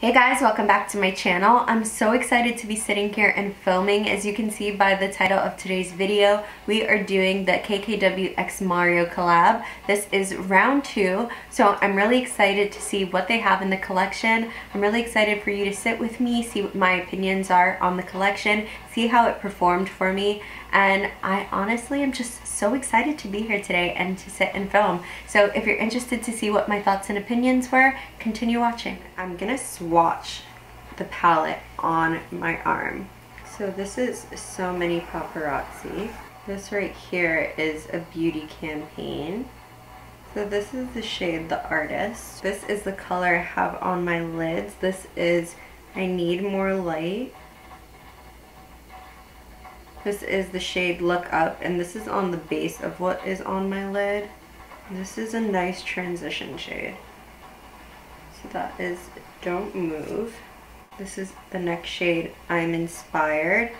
Hey guys, welcome back to my channel. I'm so excited to be sitting here and filming. As you can see by the title of today's video, we are doing the KKW X Mario collab. This is round 2, so I'm really excited to see what they have in the collection. I'm really excited for you to sit with me, see what my opinions are on the collection, see how it performed for me, and I honestly am just so excited to be here today and to sit and film. So if you're interested to see what my thoughts and opinions were, continue watching. I'm gonna swatch the palette on my arm. So this is So Many Paparazzi. This right here is a beauty campaign. So this is the shade The Artist. This is the color I have on my lids. This is I Need More Light. This is the shade Look Up, and this is on the base of what is on my lid. This is a nice transition shade. So that is Don't Move. This is the next shade, I'm Inspired.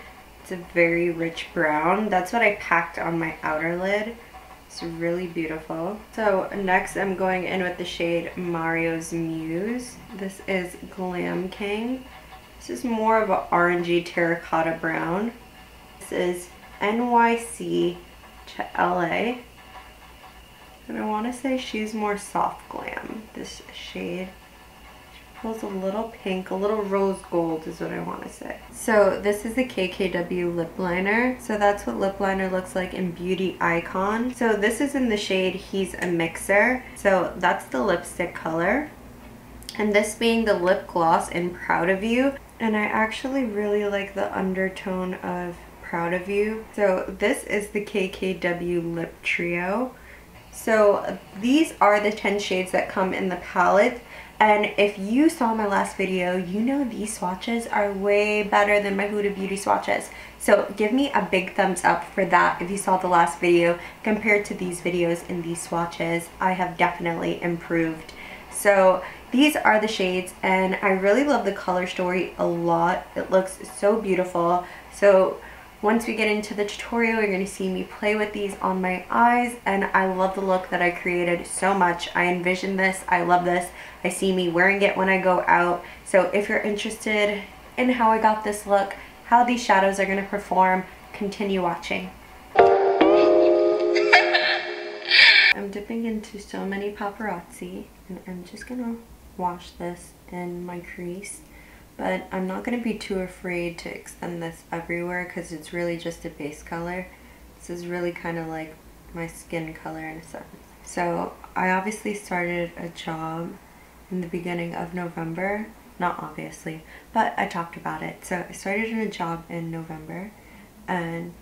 It's a very rich brown. That's what I packed on my outer lid. It's really beautiful. So next I'm going in with the shade Mario's Muse. This is Glam King. This is more of an orangey terracotta brown. This is NYC to LA. And I want to say she's more soft glam, this shade. She pulls a little pink, a little rose gold is what I want to say. So this is the KKW lip liner. So that's what lip liner looks like in Beauty Icon. So this is in the shade He's a Mixer. So that's the lipstick color. And this being the lip gloss in Proud of You. And I actually really like the undertone of Proud of You. So this is the KKW Lip Trio. So these are the 10 shades that come in the palette, and if you saw my last video, you know these swatches are way better than my Huda Beauty swatches. So give me a big thumbs up for that if you saw the last video. Compared to these videos and these swatches, I have definitely improved. So these are the shades, and I really love the color story a lot. It looks so beautiful. So once we get into the tutorial, you're going to see me play with these on my eyes, and I love the look that I created so much. I envisioned this, I love this, I see me wearing it when I go out. So if you're interested in how I got this look, how these shadows are going to perform, continue watching. I'm dipping into So Many Paparazzi, and I'm just going to wash this in my crease. But I'm not going to be too afraid to extend this everywhere because it's really just a base color. This is really kind of like my skin color in a sense. So I obviously started a job in the beginning of November. Not obviously, but I talked about it. So I started a job in November, and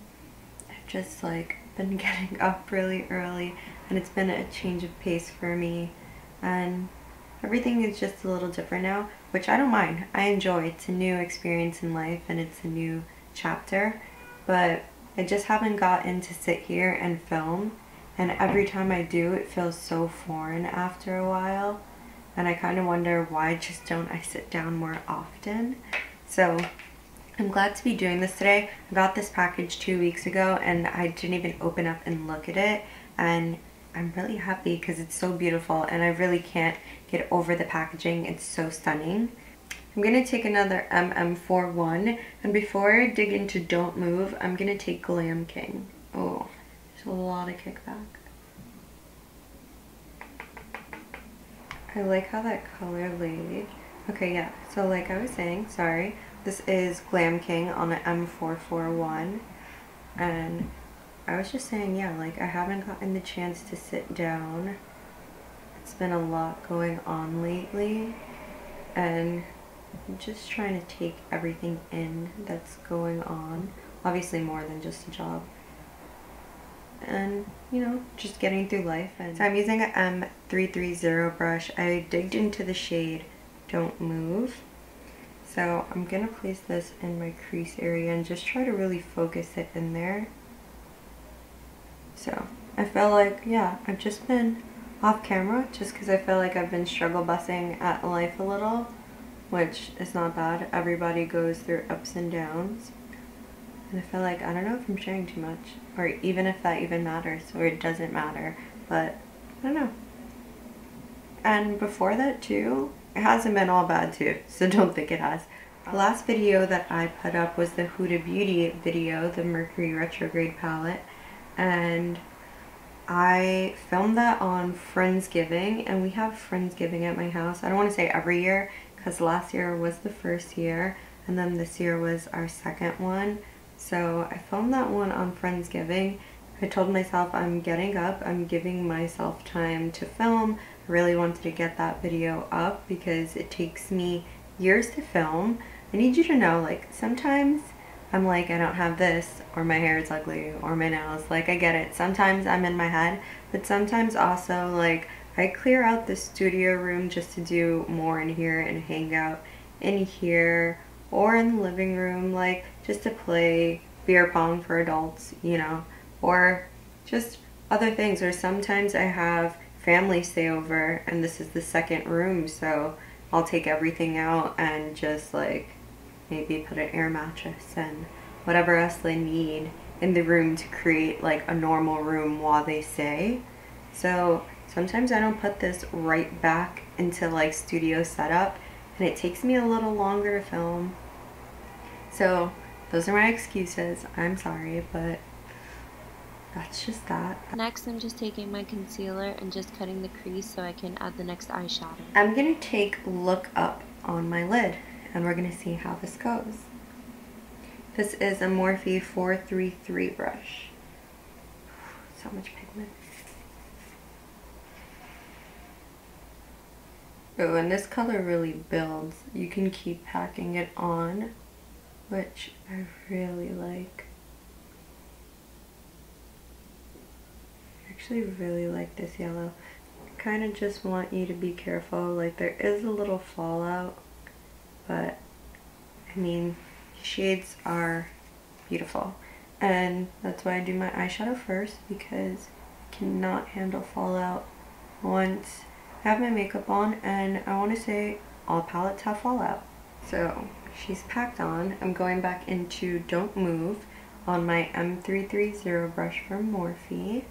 I've just like been getting up really early, and it's been a change of pace for me, and everything is just a little different now, which I don't mind. I enjoy. It's a new experience in life, and it's a new chapter, but I just haven't gotten to sit here and film, and every time I do, it feels so foreign after a while, and I kind of wonder why just don't I sit down more often. So I'm glad to be doing this today. I got this package 2 weeks ago, and I didn't even open up and look at it, and I'm really happy because it's so beautiful, and I really can't get over the packaging. It's so stunning. I'm going to take another MM41, and before I dig into Don't Move, I'm going to take Glam King. Oh, there's a lot of kickback. I like how that color laid. Okay, yeah, so like I was saying, sorry, this is Glam King on the M441, and I was just saying, yeah, like I haven't gotten the chance to sit down. It's been a lot going on lately, and I'm just trying to take everything in that's going on. Obviously more than just a job. And, you know, just getting through life. And so I'm using an M330 brush. I digged into the shade Don't Move. So I'm going to place this in my crease area and just try to really focus it in there. So I felt like, yeah, I've just been off camera just because I feel like I've been struggle busing at life a little, which is not bad. Everybody goes through ups and downs, and I feel like, I don't know if I'm sharing too much, or even if that even matters, or it doesn't matter, but I don't know. And before that too, It hasn't been all bad too, so don't think it has. The last video that I put up was the Huda Beauty video, the Mercury Retrograde palette, and I filmed that on Friendsgiving, and we have Friendsgiving at my house. I don't want to say every year, because last year was the first year, and then this year was our second one. So I filmed that one on Friendsgiving. I told myself I'm getting up, I'm giving myself time to film. I really wanted to get that video up because it takes me years to film. I need you to know, like, sometimes I'm like, I don't have this, or my hair is ugly, or my nails. Like, I get it. Sometimes I'm in my head, but sometimes also, like, I clear out the studio room just to do more in here and hang out in here or in the living room, like, just to play beer pong for adults, you know, or just other things. Or sometimes I have family stay over, and this is the second room, so I'll take everything out and just, like, maybe put an air mattress and whatever else they need in the room to create like a normal room while they stay. So sometimes I don't put this right back into like studio setup, and it takes me a little longer to film. So those are my excuses. I'm sorry, but that's just that. Next, I'm just taking my concealer and just cutting the crease so I can add the next eyeshadow. I'm gonna take Look Up on my lid, and we're gonna see how this goes. This is a Morphe 433 brush. So much pigment. Oh, and this color really builds. You can keep packing it on, which I really like. I actually really like this yellow. I kind of just want you to be careful. Like, there is a little fallout, but I mean, shades are beautiful, and that's why I do my eyeshadow first, because I cannot handle fallout once I have my makeup on, and I want to say all palettes have fallout. So she's packed on. I'm going back into Don't Move on my M330 brush from Morphe,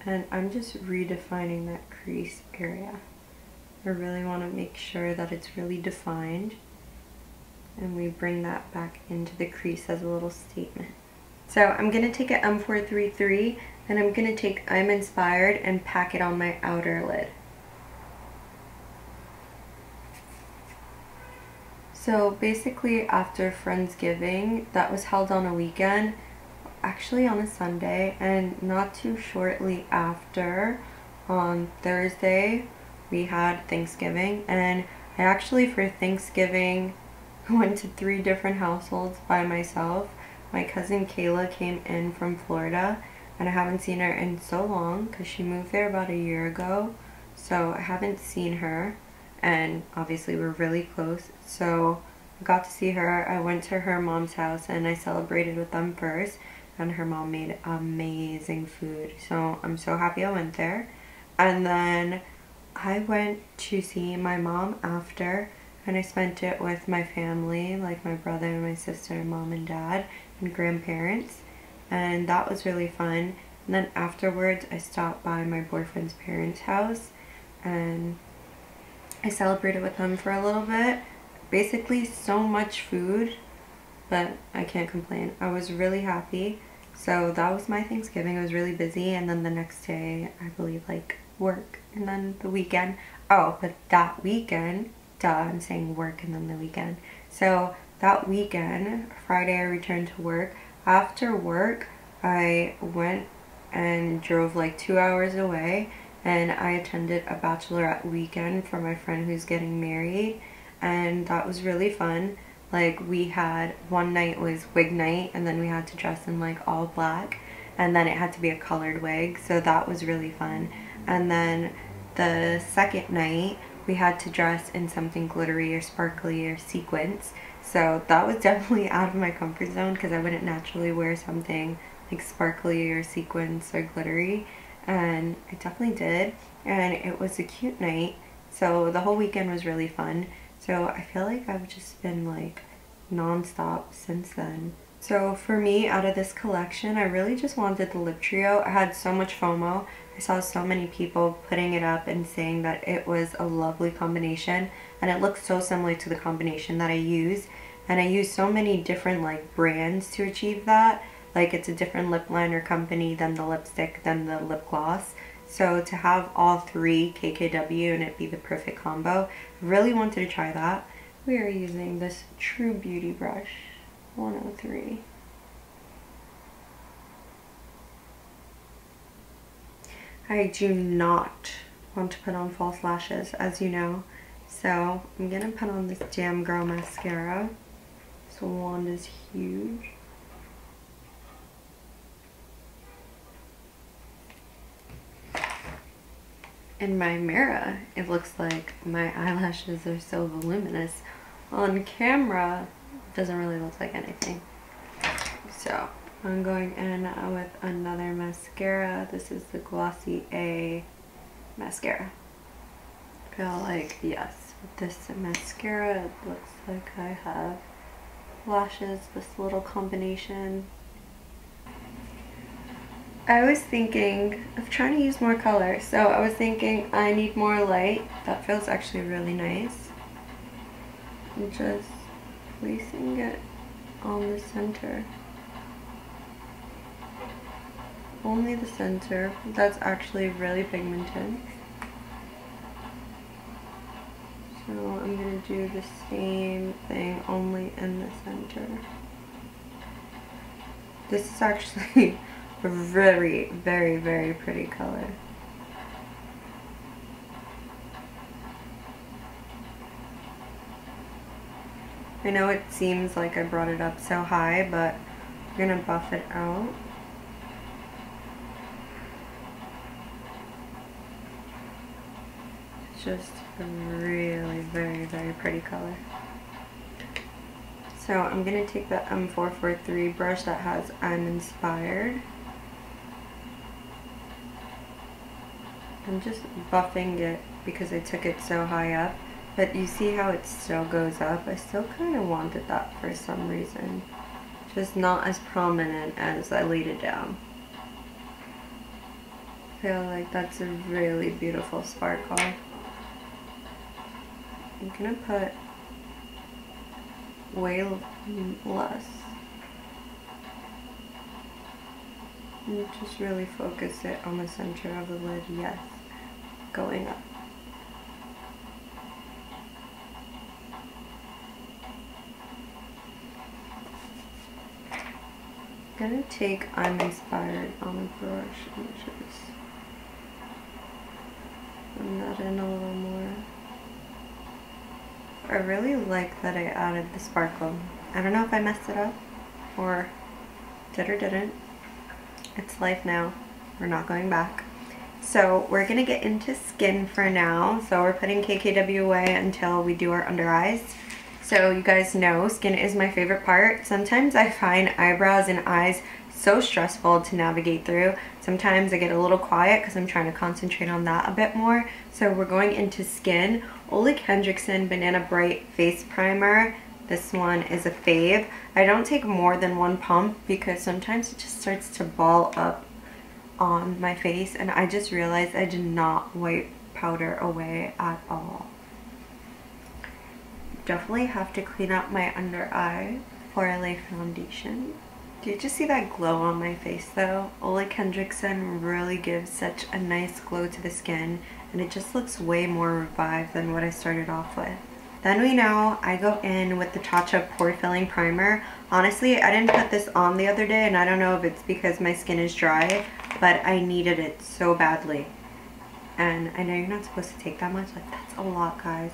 and I'm just redefining that crease area. I really want to make sure that it's really defined, and we bring that back into the crease as a little statement. So I'm going to take an M433, and I'm going to take I'm Inspired and pack it on my outer lid. So basically after Friendsgiving, that was held on a weekend, actually on a Sunday, and not too shortly after, on Thursday, we had Thanksgiving, and I actually for Thanksgiving went to 3 different households by myself. My cousin Kayla came in from Florida, and I haven't seen her in so long because she moved there about a year ago, so I haven't seen her, and obviously we're really close, so I got to see her. I went to her mom's house and I celebrated with them first, and her mom made amazing food, so I'm so happy I went there. And then I went to see my mom after, and I spent it with my family, like my brother and my sister, mom and dad, and grandparents, and that was really fun. And then afterwards I stopped by my boyfriend's parents' house and I celebrated with them for a little bit. Basically so much food, but I can't complain. I was really happy. So that was my Thanksgiving. It was really busy, and then the next day I believe like work, and then the weekend. Oh, but that weekend, duh, I'm saying work and then the weekend. So that weekend, Friday, I returned to work. After work, I went and drove like 2 hours away, and I attended a bachelorette weekend for my friend who's getting married, and that was really fun. Like, we had one night was wig night, and then we had to dress in like all black, and then it had to be a colored wig, so that was really fun. And then the second night we had to dress in something glittery or sparkly or sequins, so that was definitely out of my comfort zone because I wouldn't naturally wear something like sparkly or sequins or glittery, and I definitely did, and it was a cute night. So the whole weekend was really fun. So I feel like I've just been like non-stop since then. So for me, out of this collection, I really just wanted the lip trio. I had so much FOMO. I saw so many people putting it up and saying that it was a lovely combination, and it looks so similar to the combination that I use. And I use so many different like brands to achieve that. Like it's a different lip liner company than the lipstick, than the lip gloss. So to have all three KKW and it be the perfect combo, I really wanted to try that. We are using this True Beauty brush 103. I do not want to put on false lashes, as you know. So I'm gonna put on this damn girl mascara. This wand is huge. In my mirror, it looks like my eyelashes are so voluminous. On camera, it doesn't really look like anything. So I'm going in with another mascara. This is the Glossy A mascara. I feel like, yes, with this mascara, it looks like I have lashes, this little combination. I was thinking of trying to use more color, so I was thinking I need more light. That feels actually really nice. I'm just placing it on the center. Only the center. That's actually really pigmented. So I'm going to do the same thing, only in the center. This is actually a very, very, very pretty color. I know it seems like I brought it up so high, but I'm going to buff it out. It's just a really, very, very pretty color. So I'm going to take the M443 brush that has I'm Inspired. I'm just buffing it because I took it so high up, but you see how it still goes up? I still kind of wanted that for some reason. Just not as prominent as I laid it down. I feel like that's a really beautiful sparkle. I'm gonna put way less. And just really focus it on the center of the lid, yes. Going up. I'm gonna take I'm Inspired on a brush and just run that in a little more. I really like that I added the sparkle. I don't know if I messed it up or did or didn't. It's life now. We're not going back. So we're gonna get into skin for now. So we're putting KKW away until we do our under eyes. So you guys know skin is my favorite part. Sometimes I find eyebrows and eyes so stressful to navigate through. Sometimes I get a little quiet because I'm trying to concentrate on that a bit more. So we're going into skin. Ole Kendrickson Banana Bright Face Primer. This one is a fave. I don't take more than one pump because sometimes it just starts to ball up on my face, and I just realized I did not wipe powder away at all. Definitely have to clean up my under eye before I lay foundation. Do you just see that glow on my face though? Ole Kendrickson really gives such a nice glow to the skin, and it just looks way more revived than what I started off with. Then we know I go in with the Tatcha Pore Filling Primer. Honestly, I didn't put this on the other day, and I don't know if it's because my skin is dry, but I needed it so badly. And I know you're not supposed to take that much, like that's a lot, guys,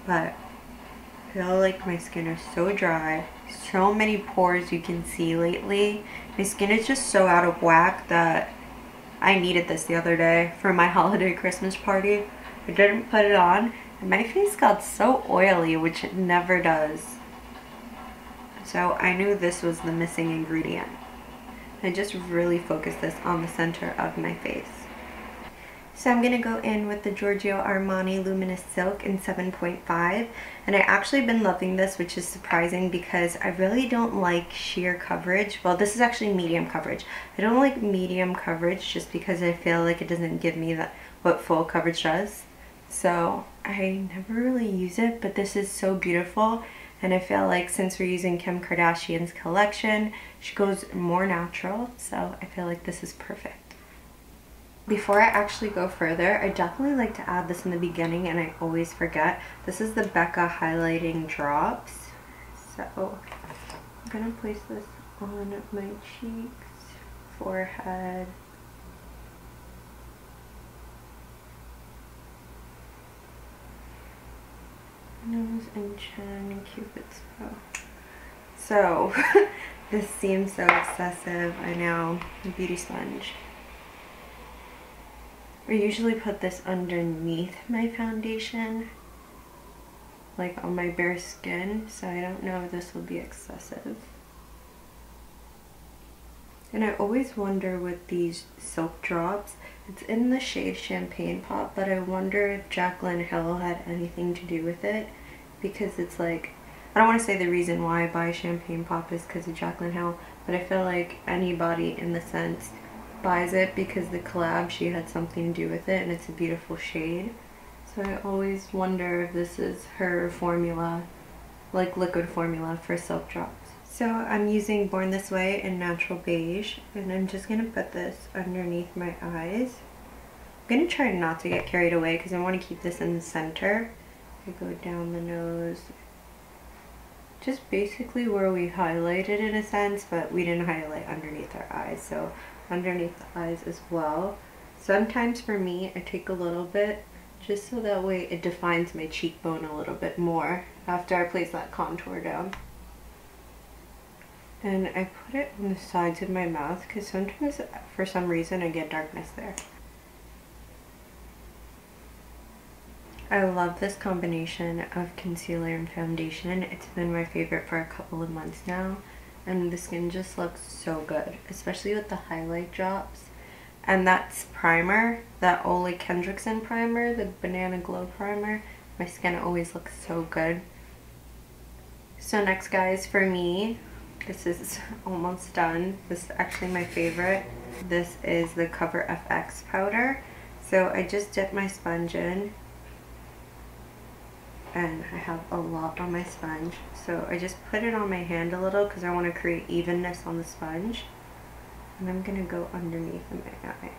but I feel like my skin is so dry, so many pores you can see lately. My skin is just so out of whack that I needed this the other day for my holiday Christmas party. I didn't put it on, and my face got so oily, which it never does. So I knew this was the missing ingredient. I just really focused this on the center of my face. So I'm going to go in with the Giorgio Armani Luminous Silk in 7.5, and I actually been loving this, which is surprising because I really don't like sheer coverage. Well, this is actually medium coverage. I don't like medium coverage just because I feel like it doesn't give me what full coverage does. So I never really use it, but this is so beautiful, and I feel like since we're using Kim Kardashian's collection, she goes more natural, so I feel like this is perfect. Before I actually go further, I definitely like to add this in the beginning and I always forget. This is the Becca Highlighting Drops. So I'm going to place this on my cheeks, forehead, nose and chin, Cupid's bow. So this seems so excessive, I know, beauty sponge. I usually put this underneath my foundation, like on my bare skin, so I don't know if this will be excessive. And I always wonder with these silk drops, it's in the shade Champagne Pop, but I wonder if Jaclyn Hill had anything to do with it, because it's like, I don't want to say the reason why I buy Champagne Pop is because of Jaclyn Hill, but I feel like anybody in the sense buys it because the collab, she had something to do with it, and it's a beautiful shade. So I always wonder if this is her formula, like liquid formula for silk drops. So I'm using Born This Way in Natural Beige, and I'm just going to put this underneath my eyes. I'm going to try not to get carried away because I want to keep this in the center. I go down the nose, just basically where we highlighted in a sense, but we didn't highlight underneath our eyes, so underneath the eyes as well. Sometimes for me, I take a little bit just so that way it defines my cheekbone a little bit more after I place that contour down. And I put it on the sides of my mouth because sometimes for some reason I get darkness there. I love this combination of concealer and foundation. It's been my favorite for a couple of months now. And the skin just looks so good, especially with the highlight drops. And that's primer, that Ole Kendrickson primer, the Banana Glow primer. My skin always looks so good. So next, guys, for me, this is almost done. This is actually my favorite. This is the Cover FX powder. So I just dipped my sponge in, and I have a lot on my sponge, so I just put it on my hand a little because I want to create evenness on the sponge, and I'm going to go underneath my eye.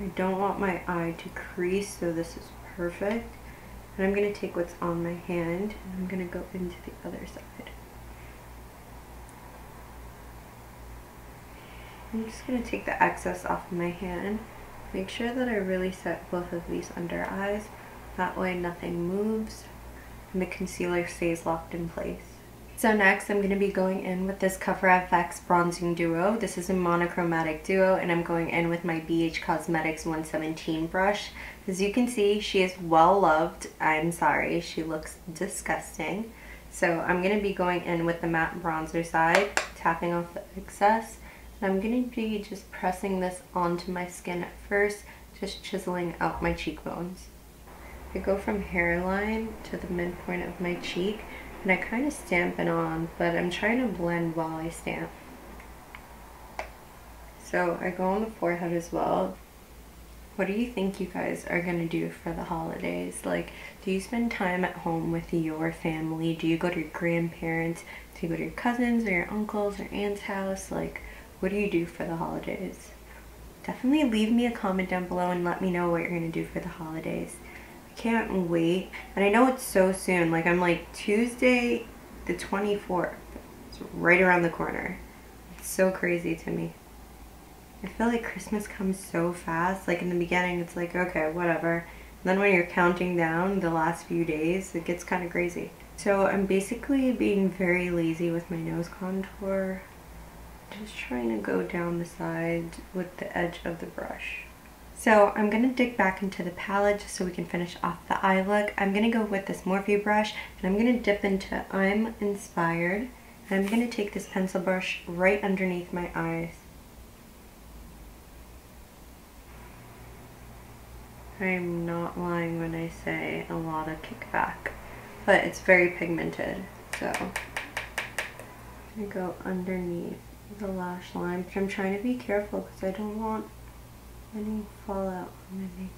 I don't want my eye to crease, so this is perfect. And I'm going to take what's on my hand and I'm going to go into the other side. I'm just going to take the excess off of my hand. Make sure that I really set both of these under eyes. That way nothing moves and the concealer stays locked in place. So next I'm going to be going in with this Cover FX Bronzing Duo. This is a monochromatic duo, and I'm going in with my BH Cosmetics 117 brush. As you can see, she is well loved. I'm sorry, she looks disgusting. So I'm going to be going in with the matte bronzer side, tapping off the excess. I'm going to be just pressing this onto my skin at first, just chiseling out my cheekbones. I go from hairline to the midpoint of my cheek, and I kind of stamp it on, but I'm trying to blend while I stamp. So I go on the forehead as well. What do you think you guys are going to do for the holidays? Like, do you spend time at home with your family? Do you go to your grandparents? Do you go to your cousins or your uncles or aunt's house? Like, what do you do for the holidays? Definitely leave me a comment down below and let me know what you're going to do for the holidays. I can't wait. And I know it's so soon. Like, I'm like Tuesday the 24th. It's right around the corner. It's so crazy to me. I feel like Christmas comes so fast. Like, in the beginning it's like, okay, whatever. And then when you're counting down the last few days, it gets kind of crazy. So I'm basically being very lazy with my nose contour. Just trying to go down the side with the edge of the brush. So I'm going to dig back into the palette just so we can finish off the eye look. I'm going to go with this Morphe brush, and I'm going to dip into I'm Inspired. And I'm going to take this pencil brush right underneath my eyes. I'm not lying when I say a lot of kickback, but it's very pigmented. So I'm gonna go underneath the lash line, but I'm trying to be careful because I don't want any fallout on my makeup.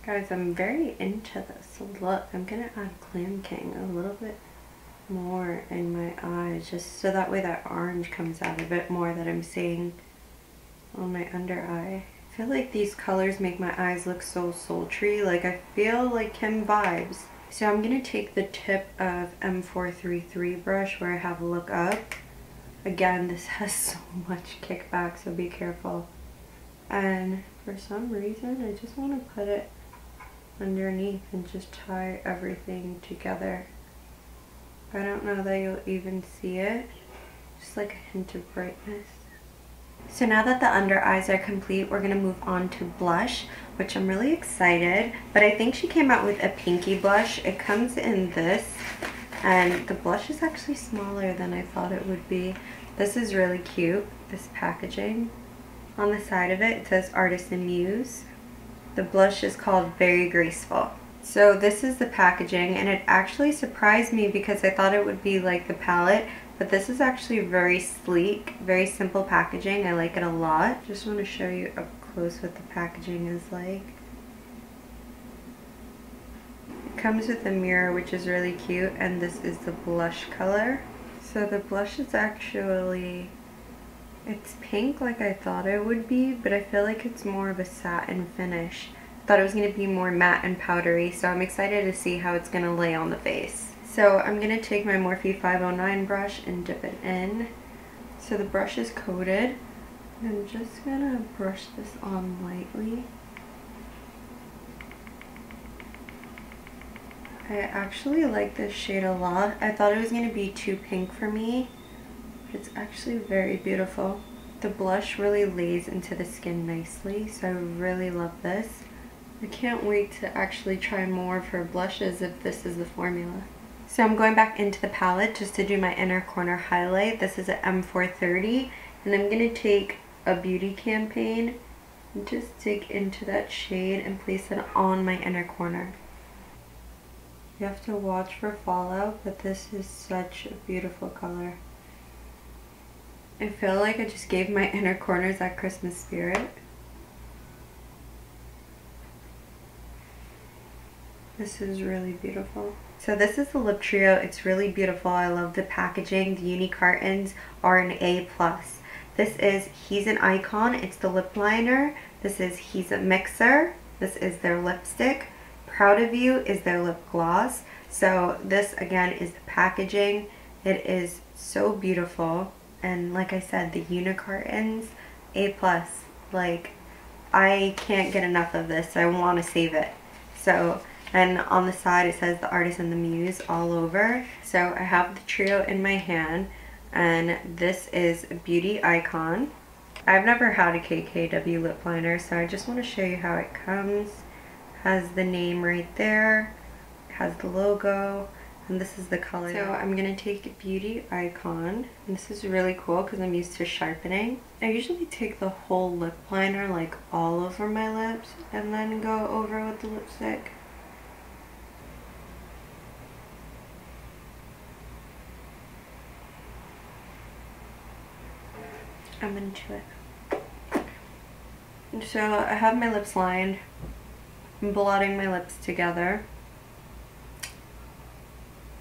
Guys, I'm very into this look. I'm gonna add Glam King a little bit more in my eyes, just so that way that orange comes out a bit more that I'm seeing on my under eye. I feel like these colors make my eyes look so sultry, like I feel like Kim vibes. So I'm gonna take the tip of M433 brush where I have Look Up. Again, this has so much kickback, so be careful. And for some reason, I just want to put it underneath and just tie everything together. I don't know that you'll even see it, just like a hint of brightness. So now that the under eyes are complete, we're going to move on to blush, which I'm really excited, but I think she came out with a pinky blush. It comes in this, and the blush is actually smaller than I thought it would be. This is really cute, this packaging. On the side of it, it says Artisan Muse. The blush is called Very Graceful. So this is the packaging, and it actually surprised me because I thought it would be like the palette, but this is actually very sleek, very simple packaging. I like it a lot. Just want to show you up close what the packaging is like. It comes with a mirror, which is really cute, and this is the blush color. So the blush is actually, it's pink like I thought it would be, but I feel like it's more of a satin finish. I thought it was going to be more matte and powdery, so I'm excited to see how it's going to lay on the face. So I'm going to take my Morphe 509 brush and dip it in. So the brush is coated. I'm just going to brush this on lightly. I actually like this shade a lot. I thought it was going to be too pink for me, but it's actually very beautiful. The blush really lays into the skin nicely, so I really love this. I can't wait to actually try more of her blushes if this is the formula. So I'm going back into the palette just to do my inner corner highlight. This is an M430, and I'm going to take a Beauty Campaign and just dig into that shade and place it on my inner corner. You have to watch for fallout, but this is such a beautiful color. I feel like I just gave my inner corners that Christmas spirit. This is really beautiful. So this is the lip trio. It's really beautiful. I love the packaging. The uni cartons are an A+. This is He's an Icon. It's the lip liner. This is He's a Mixer. This is their lipstick. Proud of You is their lip gloss. So this again is the packaging. It is so beautiful. And like I said, the uni cartons, A+. Like, I can't get enough of this. I want to save it. So, and on the side it says the Artist and the Muse all over. So I have the trio in my hand, and this is Beauty Icon. I've never had a KKW lip liner, so I just want to show you how it comes. Has the name right there, has the logo, and this is the color. So I'm going to take Beauty Icon, and this is really cool because I'm used to sharpening. I usually take the whole lip liner like all over my lips and then go over with the lipstick. I'm into it. So I have my lips lined. I'm blotting my lips together.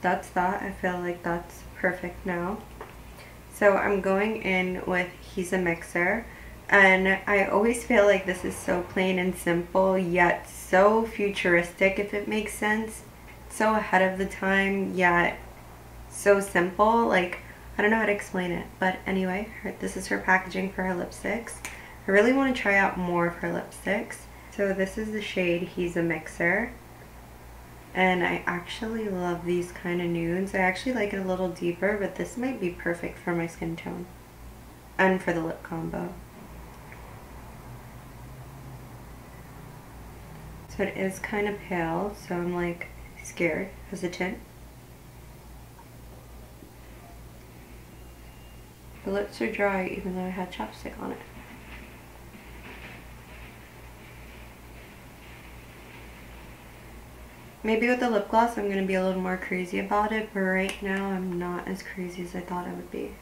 That's that. I feel like that's perfect now. So I'm going in with He's a Mixer, and I always feel like this is so plain and simple yet so futuristic, if it makes sense. So ahead of the time yet so simple. Like, I don't know how to explain it, but anyway, this is her packaging for her lipsticks. I really want to try out more of her lipsticks. So this is the shade He's a Mixer, and I actually love these kind of nudes. I actually like it a little deeper, but this might be perfect for my skin tone and for the lip combo. So it is kind of pale, so I'm like scared, hesitant. The lips are dry even though I had chapstick on it. Maybe with the lip gloss I'm going to be a little more crazy about it, but right now I'm not as crazy as I thought I would be.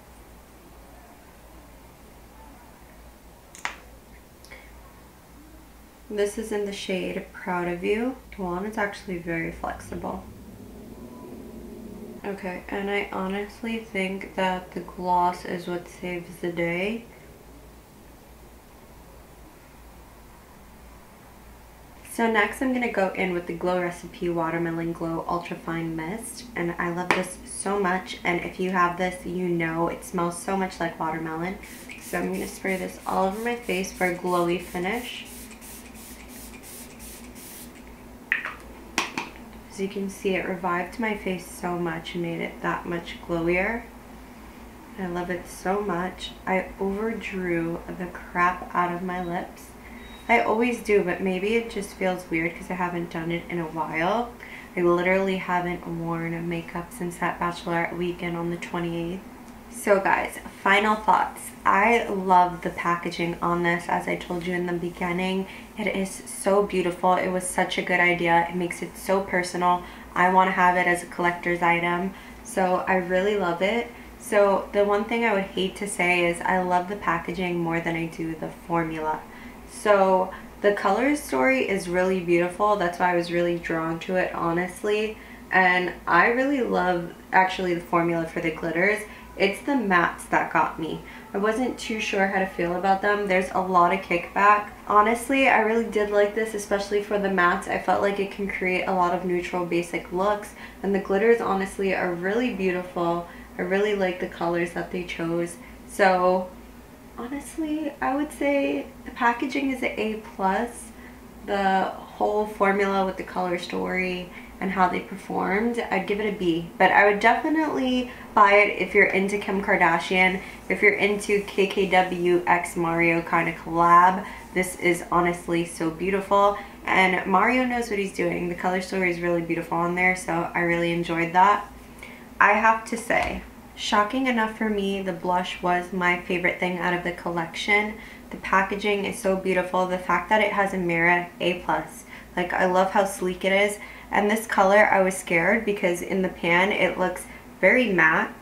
This is in the shade Proud of You. The wand is actually very flexible. Okay, and I honestly think that the gloss is what saves the day. So next I'm going to go in with the Glow Recipe Watermelon Glow Ultra Fine Mist, and I love this so much, and if you have this, you know it smells so much like watermelon. So I'm going to spray this all over my face for a glowy finish. As you can see, it revived my face so much and made it that much glowier. I love it so much. I overdrew the crap out of my lips. I always do, but maybe it just feels weird because I haven't done it in a while. I literally haven't worn makeup since that bachelorette weekend on the 28th. So guys, final thoughts. I love the packaging on this, as I told you in the beginning. It is so beautiful. It was such a good idea. It makes it so personal. I want to have it as a collector's item. So I really love it. So the one thing I would hate to say is I love the packaging more than I do the formula. So the color story is really beautiful. That's why I was really drawn to it, honestly. And I really love actually the formula for the glitters. It's the mattes that got me. I wasn't too sure how to feel about them. There's a lot of kickback. Honestly, I really did like this, especially for the mattes. I felt like it can create a lot of neutral basic looks. And the glitters honestly are really beautiful. I really like the colors that they chose. So honestly, I would say the packaging is an A+. The whole formula with the color story and how they performed, I'd give it a B. But I would definitely buy it if you're into Kim Kardashian, if you're into KKW X Mario kind of collab. This is honestly so beautiful, and Mario knows what he's doing. The color story is really beautiful on there, so I really enjoyed that. I have to say, shocking enough for me, the blush was my favorite thing out of the collection. The packaging is so beautiful. The fact that it has a mirror, A+. Like, I love how sleek it is. And this color, I was scared because in the pan it looks very matte.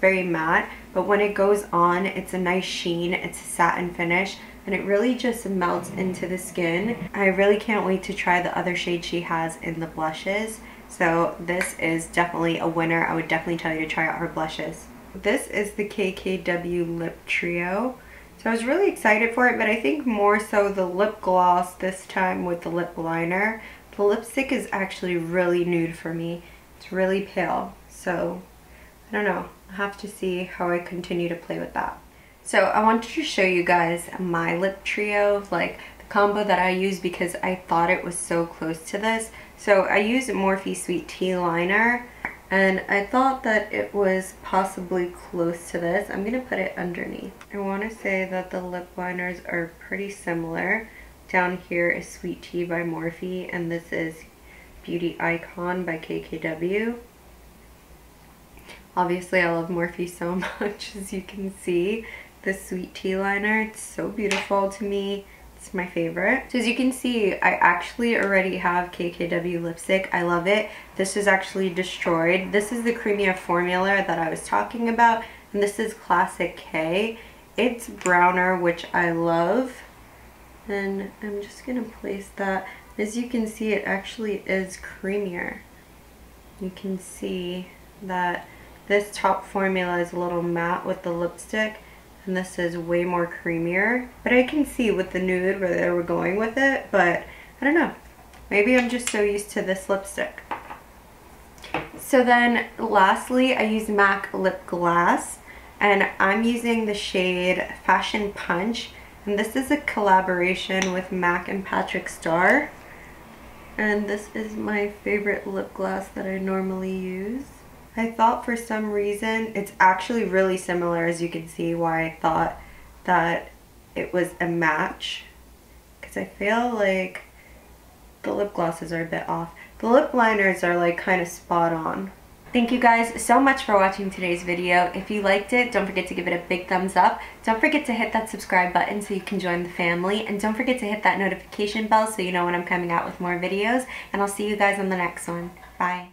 Very matte. But when it goes on, it's a nice sheen. It's a satin finish. And it really just melts into the skin. I really can't wait to try the other shade she has in the blushes. So this is definitely a winner. I would definitely tell you to try out her blushes. This is the KKW Lip Trio. So I was really excited for it, but I think more so the lip gloss this time with the lip liner. The lipstick is actually really nude for me. It's really pale. So I don't know. I'll have to see how I continue to play with that. So I wanted to show you guys my lip trio, like the combo that I use, because I thought it was so close to this. So I used Morphe Sweet Tea Liner, and I thought that it was possibly close to this. I'm going to put it underneath. I want to say that the lip liners are pretty similar. Down here is Sweet Tea by Morphe, and this is Beauty Icon by KKW. Obviously, I love Morphe so much, as you can see. The Sweet Tea Liner, it's so beautiful to me. It's my favorite. So as you can see, I actually already have KKW lipstick. I love it. This is actually Destroyed. This is the creamier formula that I was talking about, and this is Classic K. It's browner, which I love. And I'm just gonna place that. As you can see, it actually is creamier. You can see that this top formula is a little matte with the lipstick, and this is way more creamier. But I can see with the nude where they were going with it, but I don't know. Maybe I'm just so used to this lipstick. So then lastly, I use MAC Lip Glass, and I'm using the shade Fashion Punch, and this is a collaboration with MAC and Patrick Starr. And this is my favorite lip gloss that I normally use. I thought for some reason, it's actually really similar, as you can see why I thought that it was a match. Because I feel like the lip glosses are a bit off. The lip liners are like kind of spot on. Thank you guys so much for watching today's video. If you liked it, don't forget to give it a big thumbs up. Don't forget to hit that subscribe button so you can join the family. And don't forget to hit that notification bell so you know when I'm coming out with more videos. And I'll see you guys on the next one. Bye.